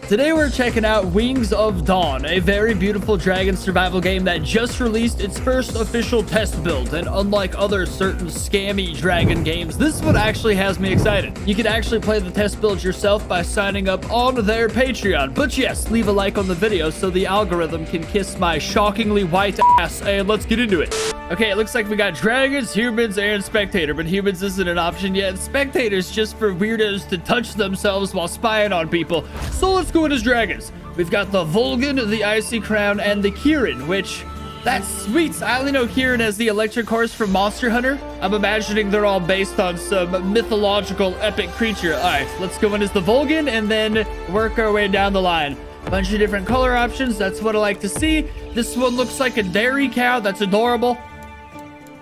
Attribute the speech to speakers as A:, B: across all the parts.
A: Today we're checking out Wings of Dawn, a very beautiful dragon survival game that just released its first official test build, and unlike other certain scammy dragon games, this one actually has me excited. You can actually play the test build yourself by signing up on their Patreon, but yes, leave a like on the video so the algorithm can kiss my shockingly white ass, and let's get into it. Okay, it looks like we got dragons, humans, and spectator, but humans isn't an option yet. Spectators just for weirdos to touch themselves while spying on people. So let's go in as dragons. We've got the Vulcan, the Icy Crown, and the Kieran, which, that's sweet. I only know Kieran as the electric horse from Monster Hunter. I'm imagining they're all based on some mythological epic creature. All right, let's go in as the Vulcan and then work our way down the line. Bunch of different color options. That's what I like to see. This one looks like a dairy cow. That's adorable.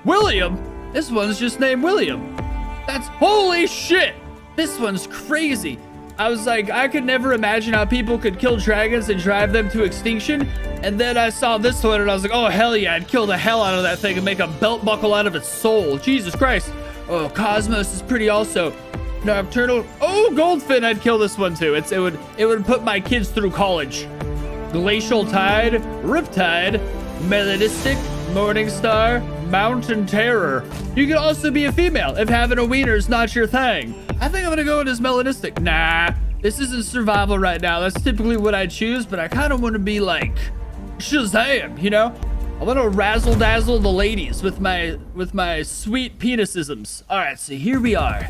A: William? This one's just named William. That's holy shit. This one's crazy. I was like, I could never imagine how people could kill dragons and drive them to extinction. And then I saw this one and I was like, oh, hell yeah. I'd kill the hell out of that thing and make a belt buckle out of its soul. Jesus Christ. Oh, Cosmos is pretty also. Nocturnal. Oh, Goldfin. I'd kill this one too. It would put my kids through college. Glacial Tide, Riptide, Melanistic, Morningstar, Mountain Terror. You can also be a female if having a wiener is not your thing. I think I'm gonna go in as melanistic. Nah, this isn't survival right now. That's typically what I choose, but I kind of want to be like Shazam, you know? I want to razzle dazzle the ladies with my sweet penisisms. All right, so here we are.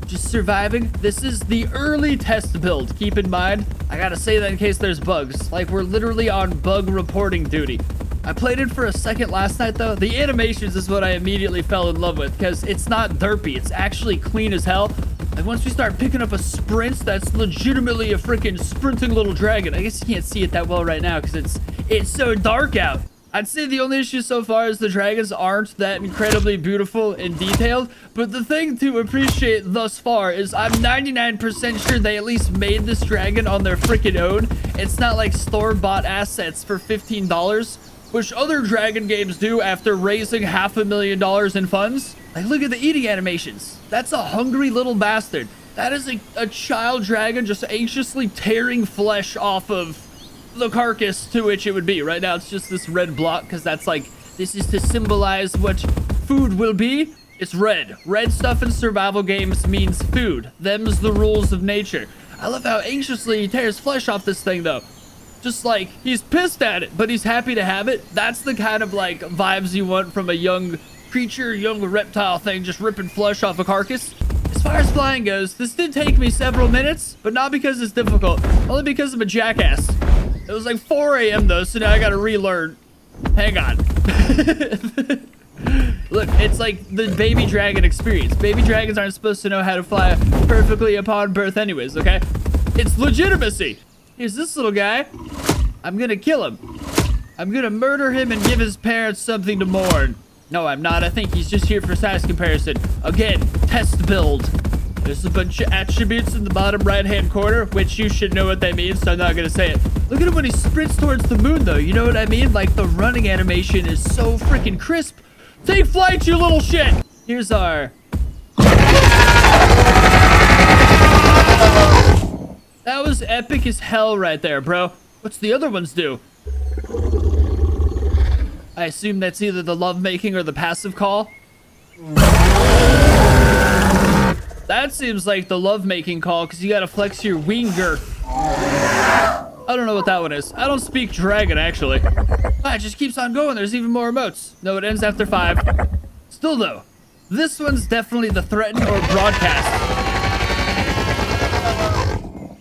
A: Just surviving. This is the early test build. Keep in mind, I gotta say that in case there's bugs. Like, we're literally on bug reporting duty. I played it for a second last night though. The animations is what I immediately fell in love with because it's not derpy. It's actually clean as hell. Like once we start picking up a sprint, that's legitimately a freaking sprinting little dragon. I guess you can't see it that well right now because it's so dark out. I'd say the only issue so far is the dragons aren't that incredibly beautiful and detailed, but the thing to appreciate thus far is I'm 99% sure they at least made this dragon on their freaking own. It's not like store-bought assets for $15, which other dragon games do after raising $500,000 in funds. Like, look at the eating animations. That's a hungry little bastard. That is a child dragon just anxiously tearing flesh off of the carcass to which it would be. Right now, it's just this red block because that's like, this is to symbolize what food will be. It's red. Red stuff in survival games means food. Them's the rules of nature. I love how anxiously he tears flesh off this thing, though. Just like, he's pissed at it, but he's happy to have it. That's the kind of like vibes you want from a young creature, young reptile thing, just ripping flesh off a carcass. As far as flying goes, this did take me several minutes, but not because it's difficult, only because I'm a jackass. It was like 4 a.m. though, so now I gotta relearn. Hang on. Look, it's like the baby dragon experience. Baby dragons aren't supposed to know how to fly perfectly upon birth anyways, okay? It's legitimacy. Here's this little guy. I'm gonna kill him. I'm gonna murder him and give his parents something to mourn. No, I'm not. I think he's just here for size comparison. Again, test build. There's a bunch of attributes in the bottom right-hand corner, which you should know what they mean, so I'm not gonna say it. Look at him when he sprints towards the moon, though. You know what I mean? Like, the running animation is so freaking crisp. Take flight, you little shit! Here's our... That was epic as hell right there, bro. What's the other ones do? I assume that's either the lovemaking or the passive call. That seems like the lovemaking call because you gotta flex your wing girth. I don't know what that one is. I don't speak dragon, actually. Ah, it just keeps on going. There's even more emotes. No, it ends after 5. Still, though, this one's definitely the threaten or broadcast.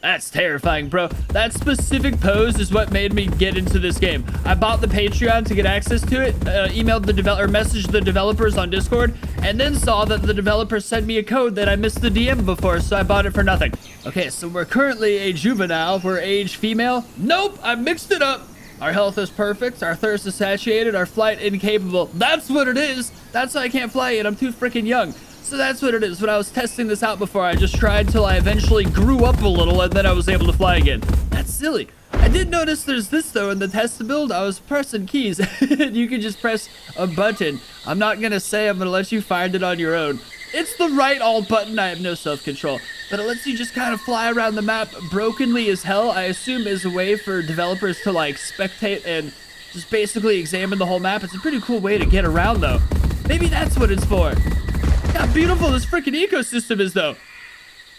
A: That's terrifying, bro. That specific pose is what made me get into this game. I bought the Patreon to get access to it, emailed the developer, messaged the developers on Discord, and then saw that the developer sent me a code that I missed the DM before, so I bought it for nothing. Okay, so we're currently a juvenile. We're age female. Nope, I mixed it up. Our health is perfect. Our thirst is satiated. Our flight incapable. That's what it is. That's why I can't fly yet. I'm too freaking young. So that's what it is. When I was testing this out before, I just tried till I eventually grew up a little and then I was able to fly again. That's silly. I did notice there's this though in the test build. I was pressing keys. You can just press a button. I'm not gonna say I'm gonna let you find it on your own. It's the right alt button. I have no self-control, but it lets you just kind of fly around the map brokenly as hell. I assume is a way for developers to like spectate and just basically examine the whole map. It's a pretty cool way to get around though. Maybe that's what it's for. Look how beautiful this freaking ecosystem is though.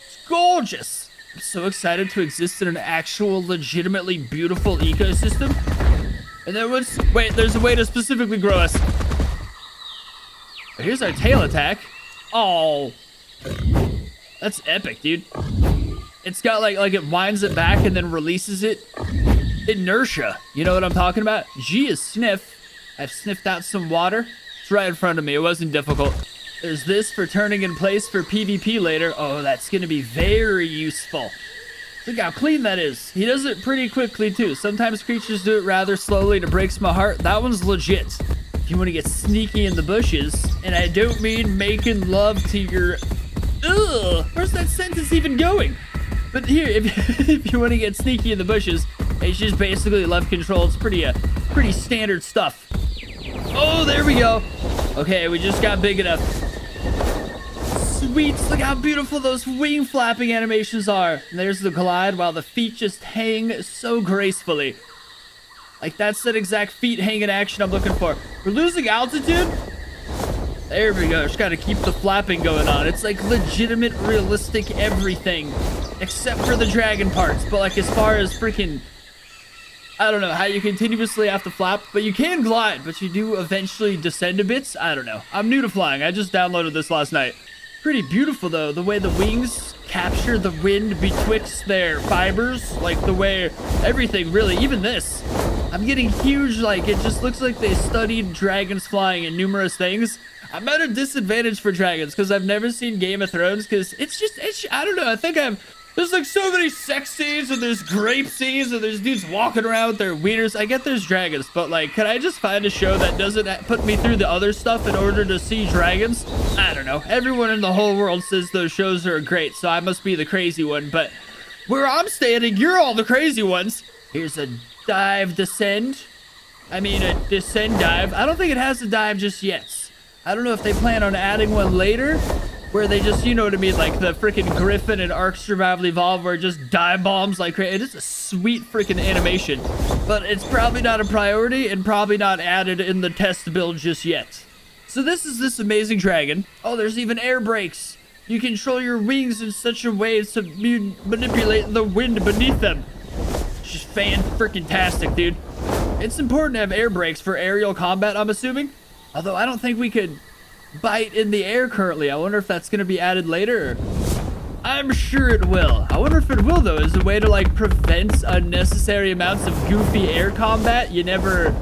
A: It's gorgeous. I'm so excited to exist in an actual legitimately beautiful ecosystem. And there was, wait, there's a way to specifically grow us. Here's our tail attack. Oh, that's epic, dude. It's got like it winds it back and then releases it. Inertia. You know what I'm talking about? G is sniff. I've sniffed out some water. It's right in front of me. It wasn't difficult. There's this for turning in place for PvP later. Oh, that's going to be very useful. Look how clean that is. He does it pretty quickly too. Sometimes creatures do it rather slowly and it breaks my heart. That one's legit. If you want to get sneaky in the bushes, and I don't mean making love to your... Ugh, where's that sentence even going? But here, if you want to get sneaky in the bushes, it's just basically left control. It's pretty standard stuff. Oh, there we go. Okay, we just got big enough. Sweet, look how beautiful those wing flapping animations are. And there's the glide while the feet just hang so gracefully. Like that's that exact feet hanging action I'm looking for. We're losing altitude. There we go. Just got to keep the flapping going on. It's like legitimate, realistic everything. Except for the dragon parts. But like as far as freaking... I don't know how you continuously have to flap. But you can glide. But you do eventually descend a bit. I don't know. I'm new to flying. I just downloaded this last night. Pretty beautiful though, the way the wings capture the wind betwixt their fibers, like the way everything really, even this. I'm getting huge, like it just looks like they studied dragons flying and numerous things. I'm at a disadvantage for dragons because I've never seen Game of Thrones because it's I don't know, I think there's like so many sex scenes and there's grape scenes and there's dudes walking around with their wieners. I get there's dragons, but like, can I just find a show that doesn't put me through the other stuff in order to see dragons? I don't know. Everyone in the whole world says those shows are great, so I must be the crazy one, but where I'm standing, you're all the crazy ones. Here's a dive descend. I mean, a descend dive. I don't think it has a dive just yet. I don't know if they plan on adding one later. Where they just, you know what I mean, like the freaking Griffin and Ark Survival Evolved where it just dive bombs like crazy. It is a sweet freaking animation, but it's probably not a priority and probably not added in the test build just yet. So this is this amazing dragon. Oh, there's even air brakes. You control your wings in such a way to manipulate the wind beneath them. It's just fan-freaking-tastic, dude. It's important to have air brakes for aerial combat, I'm assuming. Although I don't think we could bite in the air currently. I wonder if that's going to be added later. I'm sure it will. I wonder if it will, though, as a way to, like, prevent unnecessary amounts of goofy air combat. You never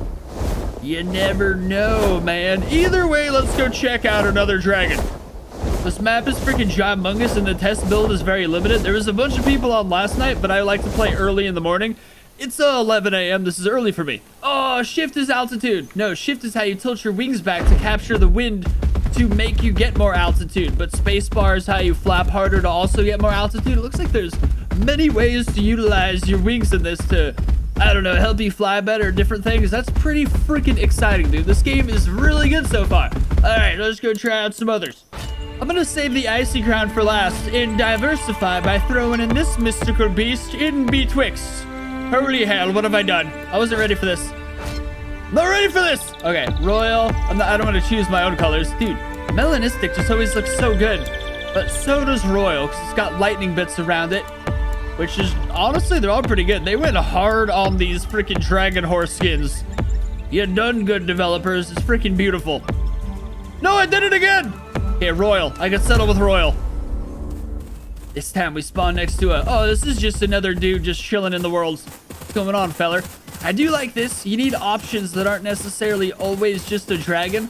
A: know, man. Either way, let's go check out another dragon. This map is freaking ginormous, and the test build is very limited. There was a bunch of people on last night, but I like to play early in the morning. It's 11 a.m. This is early for me. Oh, shift is altitude. No, shift is how you tilt your wings back to capture the wind to make you get more altitude, but spacebar is how you flap harder to also get more altitude. It looks like there's many ways to utilize your wings in this to, I don't know, help you fly better, different things. That's pretty freaking exciting, dude. This game is really good so far. All right, let's go try out some others. I'm gonna save the Icy Crown for last and diversify by throwing in this mystical beast in Twix. Holy hell, what have I done? I wasn't ready for this. Not ready for this. Okay, royal. I don't want to choose my own colors. Dude, melanistic just always looks so good. But so does royal, because it's got lightning bits around it. Which is, honestly, they're all pretty good. They went hard on these freaking dragon horse skins. You done good, developers. It's freaking beautiful. No, I did it again. Okay, royal. I can settle with royal. This time we spawn next to a... Oh, this is just another dude just chilling in the world. What's going on, feller? I do like this. You need options that aren't necessarily always just a dragon.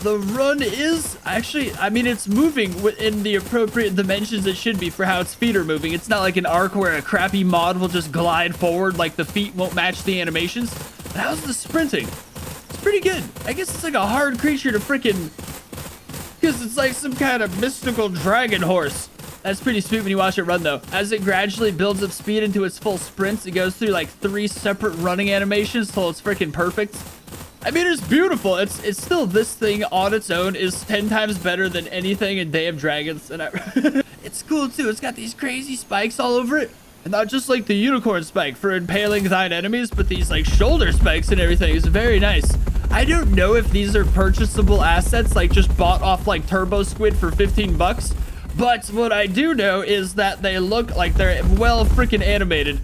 A: The run is actually, I mean, it's moving in the appropriate dimensions it should be for how its feet are moving. It's not like an Ark where a crappy mod will just glide forward like the feet won't match the animations. But how's the sprinting? It's pretty good. I guess it's like a hard creature to freaking... Because it's like some kind of mystical dragon horse. That's pretty sweet when you watch it run, though. As it gradually builds up speed into its full sprints, it goes through like 3 separate running animations till it's freaking perfect. I mean, it's beautiful. It's still, this thing on its own is 10 times better than anything in Day of Dragons. And it's cool too. It's got these crazy spikes all over it. And not just like the unicorn spike for impaling thine enemies, but these like shoulder spikes and everything is very nice. I don't know if these are purchasable assets, like just bought off like Turbo Squid for 15 bucks. But what I do know is that they look like they're well freaking animated.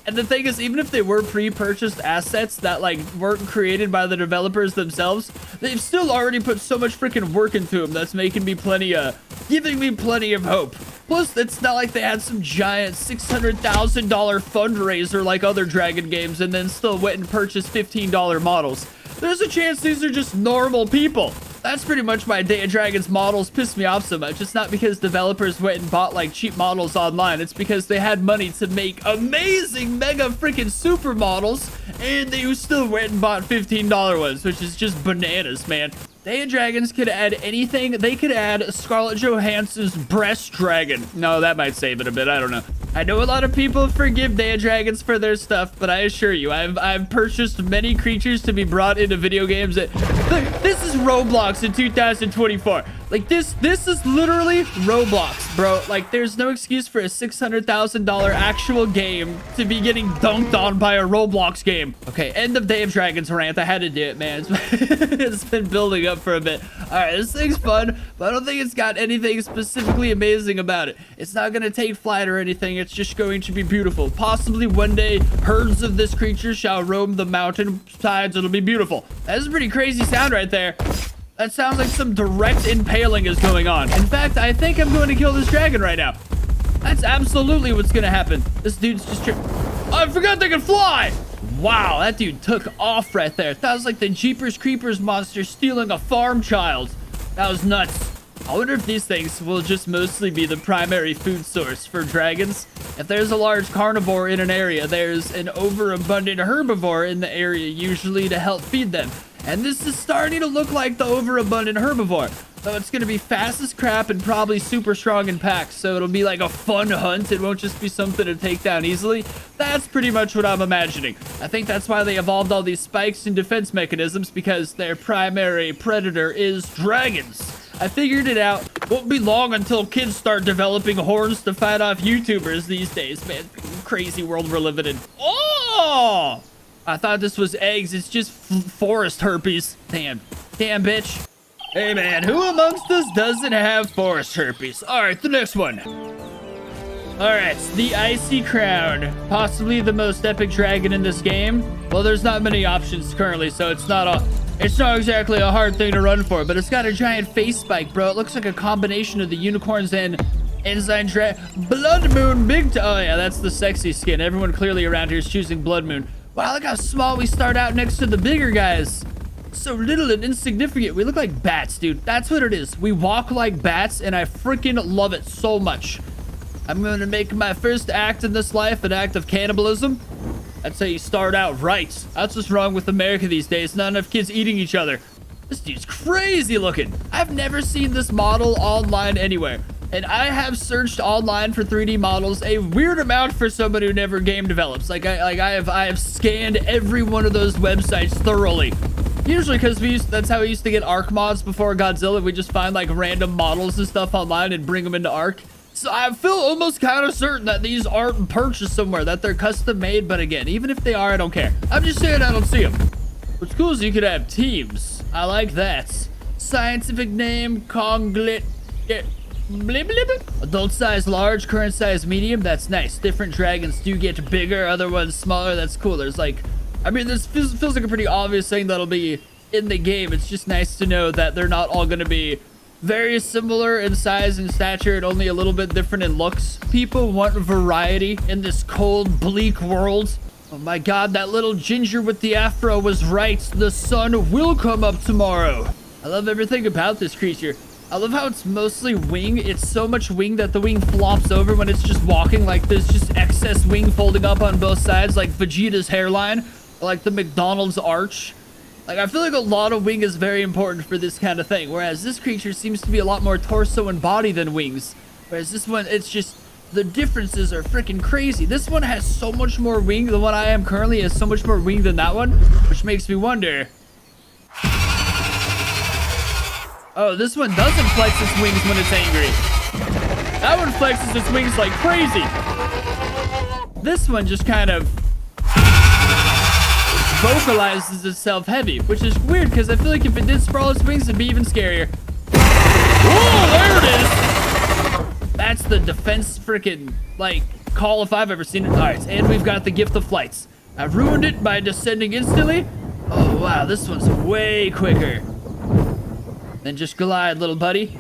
A: And the thing is, even if they were pre-purchased assets that like weren't created by the developers themselves, they've still already put so much freaking work into them that's making me giving me plenty of hope. Plus, it's not like they had some giant $600,000 fundraiser like other Dragon games and then still went and purchased $15 models. There's a chance these are just normal people. That's pretty much why Day of Dragons models piss me off so much. It's not because developers went and bought like cheap models online. It's because they had money to make amazing mega freaking super models and they still went and bought $15 ones, which is just bananas, man. Day of Dragons could add anything. They could add Scarlett Johansson's breast dragon. No, that might save it a bit. I don't know. I know a lot of people forgive Day of Dragons for their stuff, but I assure you, I've purchased many creatures to be brought into video games. Look, this is Roblox in 2024. Like this is literally Roblox, bro. Like there's no excuse for a $600,000 actual game to be getting dunked on by a Roblox game. Okay, end of Day of Dragons rant. I had to do it, man. It's been building up for a bit. All right, this thing's fun, but I don't think it's got anything specifically amazing about it. It's not gonna take flight or anything. It's just going to be beautiful. Possibly one day, herds of this creature shall roam the mountain sides. It'll be beautiful. That's a pretty crazy sound right there. That sounds like some direct impaling is going on. In fact, I think I'm going to kill this dragon right now. That's absolutely what's going to happen. This dude's just... Oh, I forgot they can fly! Wow, that dude took off right there. That was like the Jeepers Creepers monster stealing a farm child. That was nuts. I wonder if these things will just mostly be the primary food source for dragons. If there's a large carnivore in an area, there's an overabundant herbivore in the area usually to help feed them. And this is starting to look like the overabundant herbivore. So it's going to be fast as crap and probably super strong in packs. So it'll be like a fun hunt. It won't just be something to take down easily. That's pretty much what I'm imagining. I think that's why they evolved all these spikes and defense mechanisms, because their primary predator is dragons. I figured it out. Won't be long until kids start developing horns to fight off YouTubers these days, man. Crazy world we're living in. Oh! I thought this was eggs. It's just forest herpes. Damn, bitch. Hey, man, who amongst us doesn't have forest herpes? All right, the next one. All right, the Icy Crown. Possibly the most epic dragon in this game. Well, there's not many options currently, so it's not exactly a hard thing to run for, but it's got a giant face spike, bro. It looks like a combination of the unicorns and Ensign Blood Moon Big Oh, yeah, that's the sexy skin. Everyone clearly around here is choosing Blood Moon. Wow, look how small we start out next to the bigger guys. So little and insignificant. We look like bats, dude. That's what it is. We walk like bats, and I freaking love it so much. I'm going to make my first act in this life an act of cannibalism. That's how you start out right. That's what's wrong with America these days. Not enough kids eating each other. This dude's crazy looking. I've never seen this model online anywhere. And I have searched online for 3D models a weird amount for someone who never game develops. I have scanned every one of those websites thoroughly. Usually because that's how we used to get Ark mods before Godzilla. We just find like random models and stuff online and bring them into Ark. So I feel almost kind of certain that these aren't purchased somewhere, that they're custom made. But again, even if they are, I don't care. I'm just saying I don't see them. What's cool is you could have teams. I like that. Scientific name, Conglit. Blib blib. Adult size large, current size medium. That's nice. Different dragons do get bigger, other ones smaller. That's cool. There's like, I mean, this feels like a pretty obvious thing that'll be in the game. It's just nice to know that they're not all going to be very similar in size and stature and only a little bit different in looks. People want variety in this cold, bleak world. Oh my god, that little ginger with the afro was right. The sun will come up tomorrow. I love everything about this creature. I love how it's mostly wing. It's so much wing that the wing flops over when it's just walking. Like there's just excess wing folding up on both sides, like Vegeta's hairline, or like the McDonald's arch. Like I feel like a lot of wing is very important for this kind of thing, whereas this creature seems to be a lot more torso and body than wings. Whereas this one, it's just, the differences are freaking crazy. This one has so much more wing. The one I am currently has so much more wing than that one, which makes me wonder, Oh, this one doesn't flex its wings when it's angry. That one flexes its wings like crazy. This one just kind of vocalizes itself heavy, which is weird because I feel like if it did sprawl its wings, it'd be even scarier. Oh, there it is. That's the defense freaking, like, call if I've ever seen it. All right, and we've got the gift of flights. I've ruined it by descending instantly. Oh, wow, this one's way quicker than just glide, little buddy.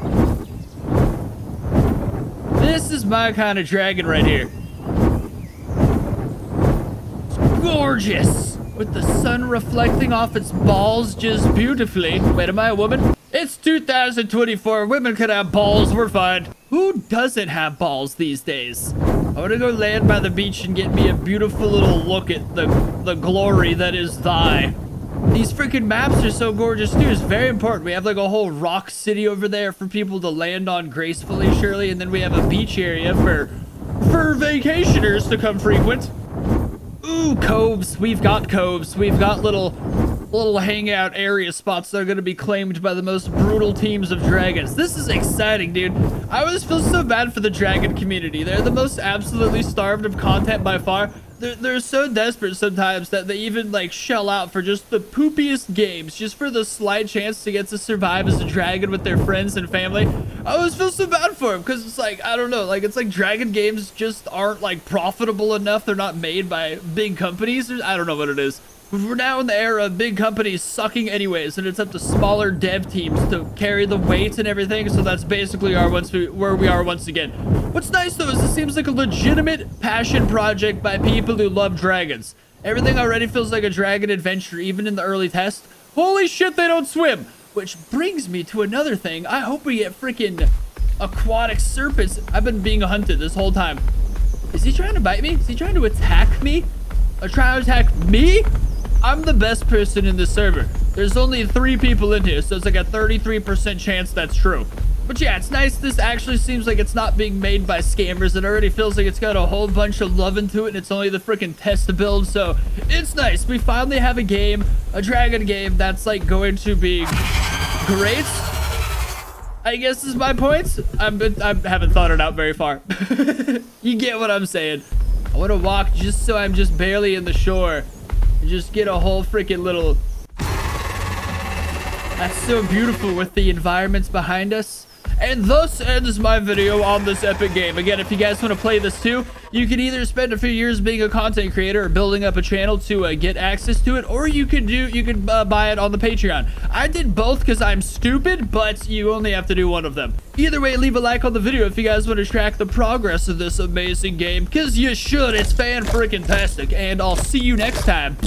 A: This is my kind of dragon right here. It's gorgeous, with the sun reflecting off its balls just beautifully. Wait, am I a woman? It's 2024. Women can have balls. We're fine. Who doesn't have balls these days? I want to go land by the beach and get me a beautiful little look at the glory that is thy. These freaking maps are so gorgeous too. It's very important. We have like a whole rock city over there for people to land on gracefully, surely, and then we have a beach area for vacationers to come frequent. Ooh, coves. We've got coves. We've got little hangout area spots that are going to be claimed by the most brutal teams of dragons. This is exciting, dude. I always feel so bad for the dragon community. They're the most absolutely starved of content by far. They're so desperate sometimes that they even like shell out for just the poopiest games, just for the slight chance to get to survive as a dragon with their friends and family. I always feel so bad for them because it's like, I don't know, like it's like dragon games just aren't like profitable enough. They're not made by big companies. I don't know what it is. We're now in the era of big companies sucking anyways, and it's up to smaller dev teams to carry the weight and everything, so that's basically where we are once again. What's nice though is it seems like a legitimate passion project by people who love dragons. Everything already feels like a dragon adventure, even in the early test. Holy shit, they don't swim! Which brings me to another thing. I hope we get freaking aquatic serpents. I've been being hunted this whole time. Is he trying to bite me? Is he trying to attack me? Or trying to attack me? I'm the best person in this server. There's only 3 people in here, so it's like a 33% chance that's true. But yeah, it's nice. This actually seems like it's not being made by scammers. It already feels like it's got a whole bunch of love into it, and it's only the freaking test build, so it's nice. We finally have a game, a dragon game, that's like going to be great. I guess is my point. I haven't thought it out very far. You get what I'm saying. I want to walk just so I'm just barely in the shore. Just get a whole freaking little... That's so beautiful with the environments behind us. And thus ends my video on this epic game. Again, if you guys want to play this too, you can either spend a few years being a content creator or building up a channel to get access to it, or you can buy it on the Patreon. I did both because I'm stupid, but you only have to do one of them. Either way, leave a like on the video if you guys want to track the progress of this amazing game, because you should. It's fan-freaking-tastic, and I'll see you next time.